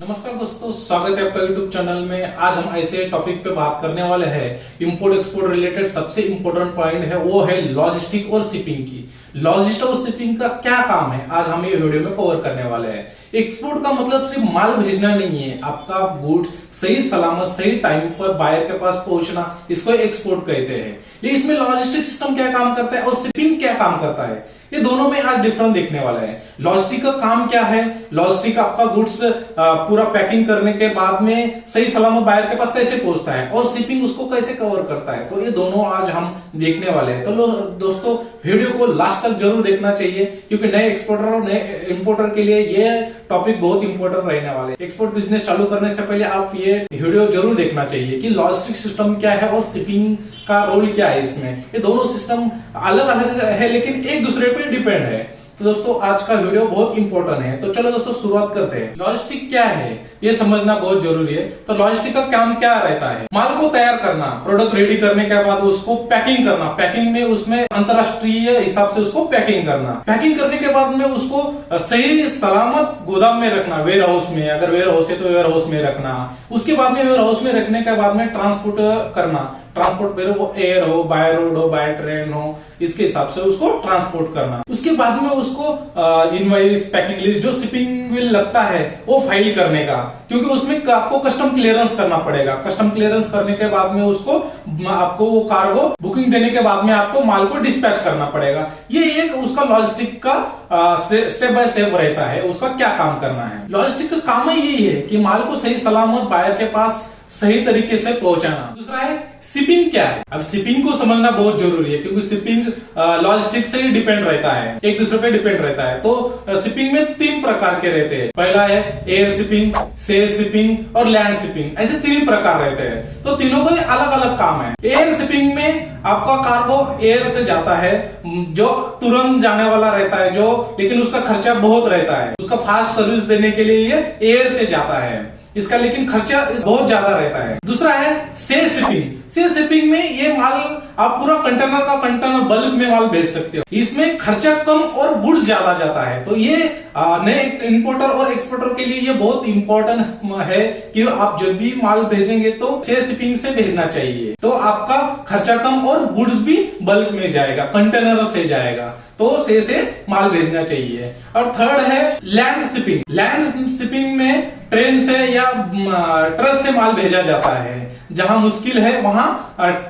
नमस्कार दोस्तों, स्वागत है आपका यूट्यूब चैनल में। आज हम ऐसे टॉपिक पे बात करने वाले हैं। इंपोर्ट एक्सपोर्ट रिलेटेड सबसे इंपॉर्टेंट पॉइंट है वो है लॉजिस्टिक और शिपिंग की। लॉजिस्टिक और शिपिंग का क्या काम है, आज हम ये वीडियो में कवर करने वाले हैं। एक्सपोर्ट का मतलब सिर्फ माल भेजना नहीं है, आपका गुड्स सही सलामत सही टाइम पर बायर के पास पहुंचना, इसको एक्सपोर्ट कहते हैं। ये इसमें लॉजिस्टिक सिस्टम क्या काम करता है और शिपिंग क्या काम करता है, ये दोनों में आज डिफरेंस देखने वाला है। लॉजिस्टिक का काम क्या है, लॉजिस्टिक आपका गुड्स पूरा पैकिंग करने के बाद में सही सलामत बायर के पास कैसे पहुंचता है और शिपिंग उसको कैसे कवर करता है, तो ये दोनों आज हम देखने वाले हैं। तो दोस्तों वीडियो को लास्ट तक जरूर देखना चाहिए, क्योंकि नए एक्सपोर्टर और नए इंपोर्टर के लिए ये टॉपिक बहुत इंपॉर्टेंट रहने वाले हैं। एक्सपोर्ट बिजनेस चालू करने से पहले आप ये वीडियो जरूर देखना चाहिए कि लॉजिस्टिक सिस्टम क्या है और शिपिंग का रोल क्या है इसमें। ये दोनों सिस्टम अलग अलग है लेकिन एक दूसरे पे डिपेंड है। तो दोस्तों आज का वीडियो बहुत इंपॉर्टेंट है, तो चलो दोस्तों शुरुआत करते हैं। लॉजिस्टिक क्या है ये समझना बहुत जरूरी है। तो लॉजिस्टिक का काम क्या रहता है, माल को तैयार करना, प्रोडक्ट रेडी करने के बाद उसको पैकिंग करना, पैकिंग में उसमें अंतरराष्ट्रीय हिसाब से उसको पैकिंग करना, पैकिंग करने के बाद में उसको सही सलामत गोदाम में रखना, वेयर हाउस में, अगर वेयर हाउस है तो वेयर हाउस में रखना। उसके बाद में वेयर हाउस में रखने के बाद में ट्रांसपोर्ट करना, ट्रांसपोर्ट वो एयर हो, बाय रोड हो, बाय ट्रेन हो, इसके हिसाब से उसको ट्रांसपोर्ट करना। उसके बाद में उसको इनवॉइस, पैकिंग लिस्ट, जो शिपिंग बिल लगता है वो फाइल करने का, क्योंकि उसमें आपको कस्टम क्लियरेंस करना पड़ेगा। कस्टम क्लियरेंस करने के बाद में उसको आपको वो कार्गो बुकिंग देने के बाद में आपको माल को डिस्पैच करना पड़ेगा। ये एक उसका लॉजिस्टिक का स्टेप बाय स्टेप रहता है, उसका क्या काम करना है। लॉजिस्टिक का काम ही यही है कि माल को सही सलामत बायर के पास सही तरीके से पहुंचाना। दूसरा है शिपिंग क्या है। अब शिपिंग को समझना बहुत जरूरी है, क्योंकि शिपिंग लॉजिस्टिक से ही डिपेंड रहता है, एक दूसरे पे डिपेंड रहता है। तो शिपिंग में 3 प्रकार के रहते हैं। पहला है एयर शिपिंग, सी शिपिंग और लैंड शिपिंग, ऐसे 3 प्रकार रहते हैं। तो तीनों को अलग अलग काम है। एयर शिपिंग में आपका कार्गो एयर से जाता है, जो तुरंत जाने वाला रहता है, जो लेकिन उसका खर्चा बहुत रहता है। उसका फास्ट सर्विस देने के लिए ये एयर से जाता है, इसका लेकिन खर्चा बहुत ज्यादा रहता है। दूसरा है सी शिपिंग। सी शिपिंग में ये माल आप पूरा कंटेनर का कंटेनर बल्क में माल भेज सकते हो, इसमें खर्चा कम और गुड्स ज्यादा जाता है। तो ये नए इंपोर्टर और एक्सपोर्टर के लिए ये बहुत इंपॉर्टेंट है कि आप जब भी माल भेजेंगे तो सी शिपिंग से भेजना चाहिए, तो आपका खर्चा कम और गुड्स भी बल्क में जाएगा, कंटेनर से जाएगा, तो से माल भेजना चाहिए। और थर्ड है लैंड शिपिंग। लैंड शिपिंग में ट्रेन से या ट्रक से माल भेजा जाता है, जहां मुश्किल है वहां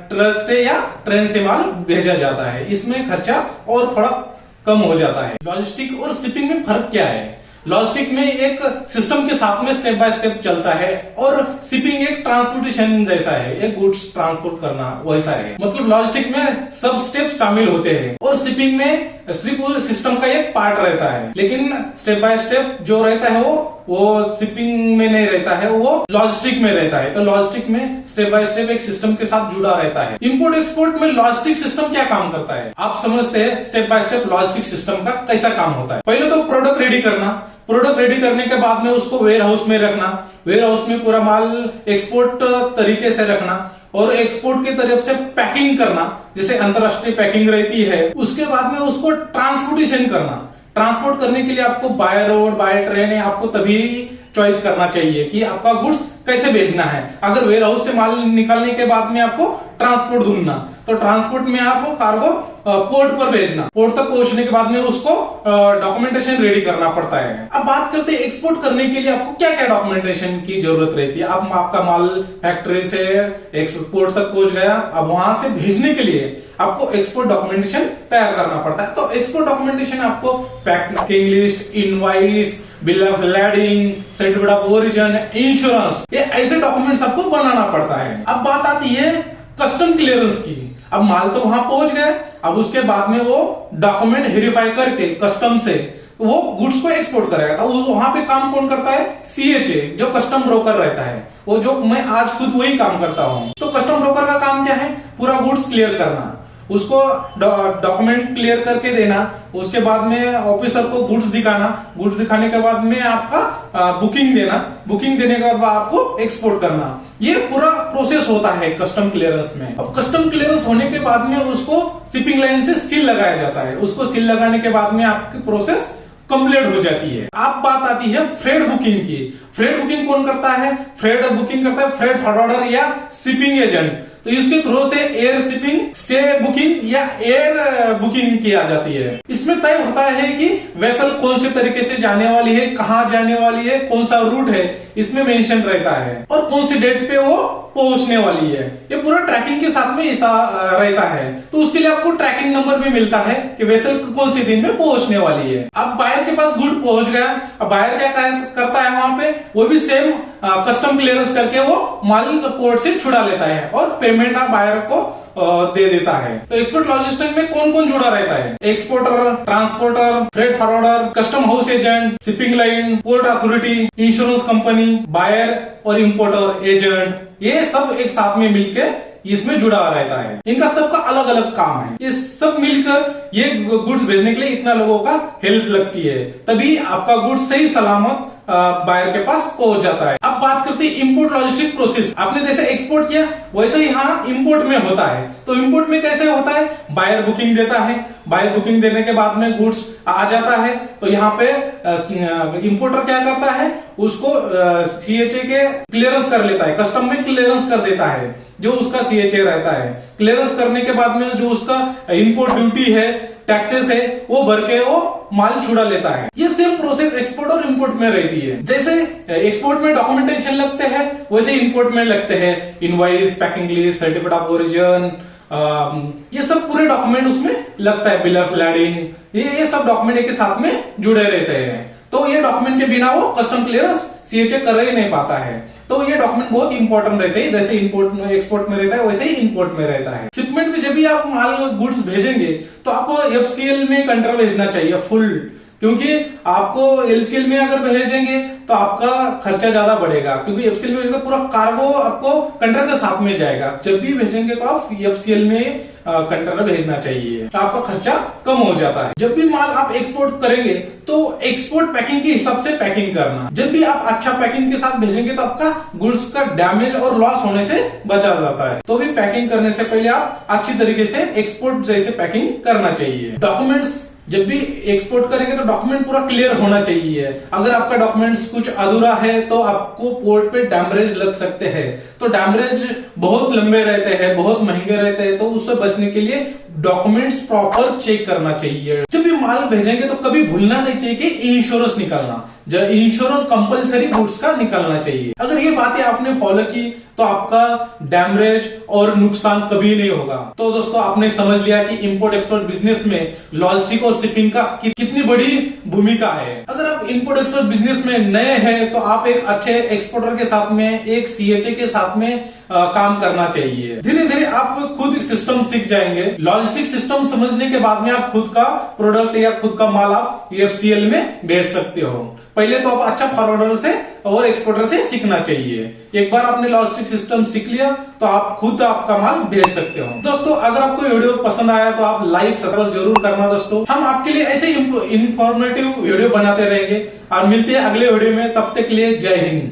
ट्रक से या ट्रेन से माल भेजा जाता है, इसमें खर्चा और थोड़ा कम हो जाता है। लॉजिस्टिक और शिपिंग में फर्क क्या है। लॉजिस्टिक में एक सिस्टम के साथ में स्टेप बाय स्टेप चलता है, और शिपिंग एक ट्रांसपोर्टेशन जैसा है, एक गुड्स ट्रांसपोर्ट करना वैसा है। मतलब लॉजिस्टिक में सब स्टेप शामिल होते हैं और शिपिंग में सिर्फ सिस्टम का एक पार्ट रहता है, लेकिन स्टेप बाय स्टेप जो रहता है वो शिपिंग में नहीं रहता है, वो लॉजिस्टिक में रहता है। तो लॉजिस्टिक में स्टेप बाय स्टेप एक सिस्टम के साथ जुड़ा रहता है। इंपोर्ट एक्सपोर्ट में लॉजिस्टिक सिस्टम क्या काम करता है, आप समझते हैं step by step logistic system का कैसा काम होता है। पहले तो प्रोडक्ट रेडी करना, प्रोडक्ट रेडी करने के बाद में उसको वेयर हाउस में रखना, वेयर हाउस में पूरा माल एक्सपोर्ट तरीके से रखना, और एक्सपोर्ट की तरफ से पैकिंग करना, जैसे अंतरराष्ट्रीय पैकिंग रहती है। उसके बाद में उसको ट्रांसपोर्टेशन करना, ट्रांसपोर्ट करने के लिए आपको बाय रोड बाय ट्रेन है, आपको तभी चॉइस करना चाहिए कि आपका गुड्स कैसे भेजना है। अगर वेयर हाउस से माल निकालने के बाद में आपको ट्रांसपोर्ट ढूंढना, तो ट्रांसपोर्ट में आपको कार्गो पोर्ट पर भेजना, पोर्ट तक पहुंचने के बाद में उसको डॉक्यूमेंटेशन रेडी करना पड़ता है। अब बात करते हैं एक्सपोर्ट करने के लिए आपको क्या क्या डॉक्यूमेंटेशन की जरूरत रहती है। अब आपका माल फैक्ट्री से एक्सपोर्ट तक पहुंच गया, अब वहां से भेजने के लिए आपको एक्सपोर्ट डॉक्यूमेंटेशन तैयार करना पड़ता है। तो एक्सपोर्ट डॉक्यूमेंटेशन आपको packing list, invoice, bill of lading, certificate of origin, insurance, ये ऐसे डॉक्यूमेंट्स आपको बनाना पड़ता है। अब बात आती है कस्टम क्लियरेंस की। अब माल तो वहां पहुंच गए, अब उसके बाद में वो डॉक्यूमेंट वेरीफाई करके कस्टम से वो गुड्स को एक्सपोर्ट करेगा। तो वहां पे काम कौन करता है, सीएचए, जो कस्टम ब्रोकर रहता है, वो जो मैं आज खुद वही काम करता हूं। तो कस्टम ब्रोकर का काम क्या है, पूरा गुड्स क्लियर करना, उसको डॉक्यूमेंट क्लियर करके देना, उसके बाद में ऑफिसर को गुड्स दिखाना, गुड्स दिखाने के बाद में आपका बुकिंग देना, बुकिंग देने के बाद आपको एक्सपोर्ट करना। ये पूरा प्रोसेस होता है कस्टम क्लियरेंस में। अब कस्टम क्लियरेंस होने के बाद में उसको शिपिंग लाइन से सील लगाया जाता है, उसको सील लगाने के बाद में आपकी प्रोसेस कंप्लीट हो जाती है। अब बात आती है फ्रेट बुकिंग की। फ्रेट बुकिंग कौन करता है? फ्रेट बुकिंग करता है फ्रेट फॉरवर्डर या शिपिंग एजेंट। तो इसके थ्रू से एयर शिपिंग से बुकिंग या एयर बुकिंग किया जाती है। इसमें तय होता है कि वेसल कौन से तरीके से जाने वाली है, कहाँ जाने वाली है, कौन सा रूट है, इसमें मेंशन रहता है और कौन सी डेट पे वो पहुंचने वाली है। ये पूरा ट्रैकिंग के साथ में ऐसा रहता है। तो उसके लिए आपको ट्रैकिंग नंबर भी मिलता है कि वेसल कौन से दिन में पहुंचने वाली है। अब बायर के पास गुड पहुंच गया, अब बायर क्या करता है वहां पे, वो भी सेम कस्टम क्लियरेंस करके वो माल पोर्ट से छुड़ा लेता है और पेमेंट आप बायर को दे देता है। तो एक्सपोर्ट लॉजिस्टिक में कौन कौन जुड़ा रहता है? Exporter, transporter, freight forwarder, custom house agent, shipping line, port authority, insurance company, buyer और इंपोर्टर एजेंट, ये सब एक साथ में मिलकर इसमें जुड़ा रहता है। इनका सबका अलग अलग काम है। ये सब मिलकर ये गुड्स भेजने के लिए इतना लोगों का हेल्प लगती है, तभी आपका गुड्स सही सलामत बायर के पास पहुंच जाता है। अब बात करते हैं इंपोर्ट लॉजिस्टिक प्रोसेस। आपने जैसे एक्सपोर्ट किया वैसे ही यहाँ इंपोर्ट में होता है। तो इंपोर्ट में कैसे होता है? बायर बुकिंग देता है, बायर बुकिंग देने के बाद में गुड्स आ जाता है। तो यहाँ पे इंपोर्टर क्या करता है, उसको सीएचए के क्लियरेंस कर लेता है, कस्टम में क्लियरेंस कर देता है, जो उसका सीएचए रहता है। क्लियरेंस करने के बाद में जो उसका इंपोर्ट ड्यूटी है, टैक्सेस है, वो भर के वो माल छुड़ा लेता है। ये सेम प्रोसेस एक्सपोर्ट और इंपोर्ट में रहती है। जैसे एक्सपोर्ट में डॉक्यूमेंटेशन लगते हैं वैसे इंपोर्ट में लगते हैं invoice, packing list, certificate of origin, ये सब पूरे डॉक्यूमेंट उसमें लगता है, बिल ऑफ लैडिंग, ये सब डॉक्यूमेंट एक साथ में जुड़े रहते हैं। तो ये डॉक्यूमेंट के बिना वो कस्टम क्लियरेंस सीएचए कर ही नहीं पाता है। तो ये डॉक्यूमेंट बहुत इंपॉर्टेंट रहते हैं। जैसे इंपोर्ट में एक्सपोर्ट में रहता है वैसे ही इंपोर्ट में रहता है। शिपमेंट में जब भी आप माल गुड्स भेजेंगे तो आपको एफसीएल में कंटेनर भेजना चाहिए फुल, क्योंकि आपको एलसीएल में अगर भेजेंगे तो आपका खर्चा ज्यादा बढ़ेगा, क्योंकि एफसीएल में पूरा कार्गो आपको कंटेनर के साथ में जाएगा। जब भी भेजेंगे तो आप एफसीएल में कंटेनर भेजना चाहिए, तो आपका खर्चा कम हो जाता है। जब भी माल आप एक्सपोर्ट करेंगे तो एक्सपोर्ट पैकिंग के हिसाब से पैकिंग करना। जब भी आप अच्छा पैकिंग के साथ भेजेंगे तो आपका गुड्स का डैमेज और लॉस होने से बचा जाता है। तो भी पैकिंग करने से पहले आप अच्छी तरीके से एक्सपोर्ट जैसे पैकिंग करना चाहिए। डॉक्यूमेंट्स जब भी एक्सपोर्ट करेंगे तो डॉक्यूमेंट पूरा क्लियर होना चाहिए। अगर आपका डॉक्यूमेंट्स कुछ अधूरा है तो आपको पोर्ट पे डैमरेज लग सकते हैं। तो डैमरेज बहुत लंबे रहते हैं, बहुत महंगे रहते हैं, तो उससे बचने के लिए डॉक्यूमेंट्स प्रॉपर चेक करना चाहिए। जब भी माल भेजेंगे तो कभी भूलना नहीं चाहिए कि इंश्योरेंस निकालना, जब इंश्योरेंस कंपलसरी गुड्स का निकालना चाहिए। अगर ये बातें आपने फॉलो की तो आपका डैमेज और नुकसान कभी नहीं होगा। तो दोस्तों आपने समझ लिया कि इंपोर्ट एक्सपोर्ट बिजनेस में लॉजिस्टिक और शिपिंग का कितनी बड़ी भूमिका है। अगर आप इंपोर्ट एक्सपोर्ट बिजनेस में नए हैं तो आप एक अच्छे एक्सपोर्टर के साथ में, एक सीएचए के साथ में काम करना चाहिए। धीरे धीरे आप खुद सिस्टम सीख जाएंगे। लॉजिस्टिक सिस्टम समझने के बाद में आप खुद का प्रोडक्ट या खुद का माल आप एफसीएल में भेज सकते हो। पहले तो आप अच्छा फॉरवर्डर से और एक्सपोर्टर से सीखना चाहिए। एक बार आपने लॉजिस्टिक सिस्टम सीख लिया तो आप खुद आपका माल भेज सकते हो। दोस्तों अगर आपको वीडियो पसंद आया तो आप लाइक सब्सक्राइब जरूर करना। दोस्तों हम आपके लिए ऐसे इंफॉर्मेटिव वीडियो बनाते रहेंगे और मिलते हैं अगले वीडियो में। तब तक के लिए जय हिंद।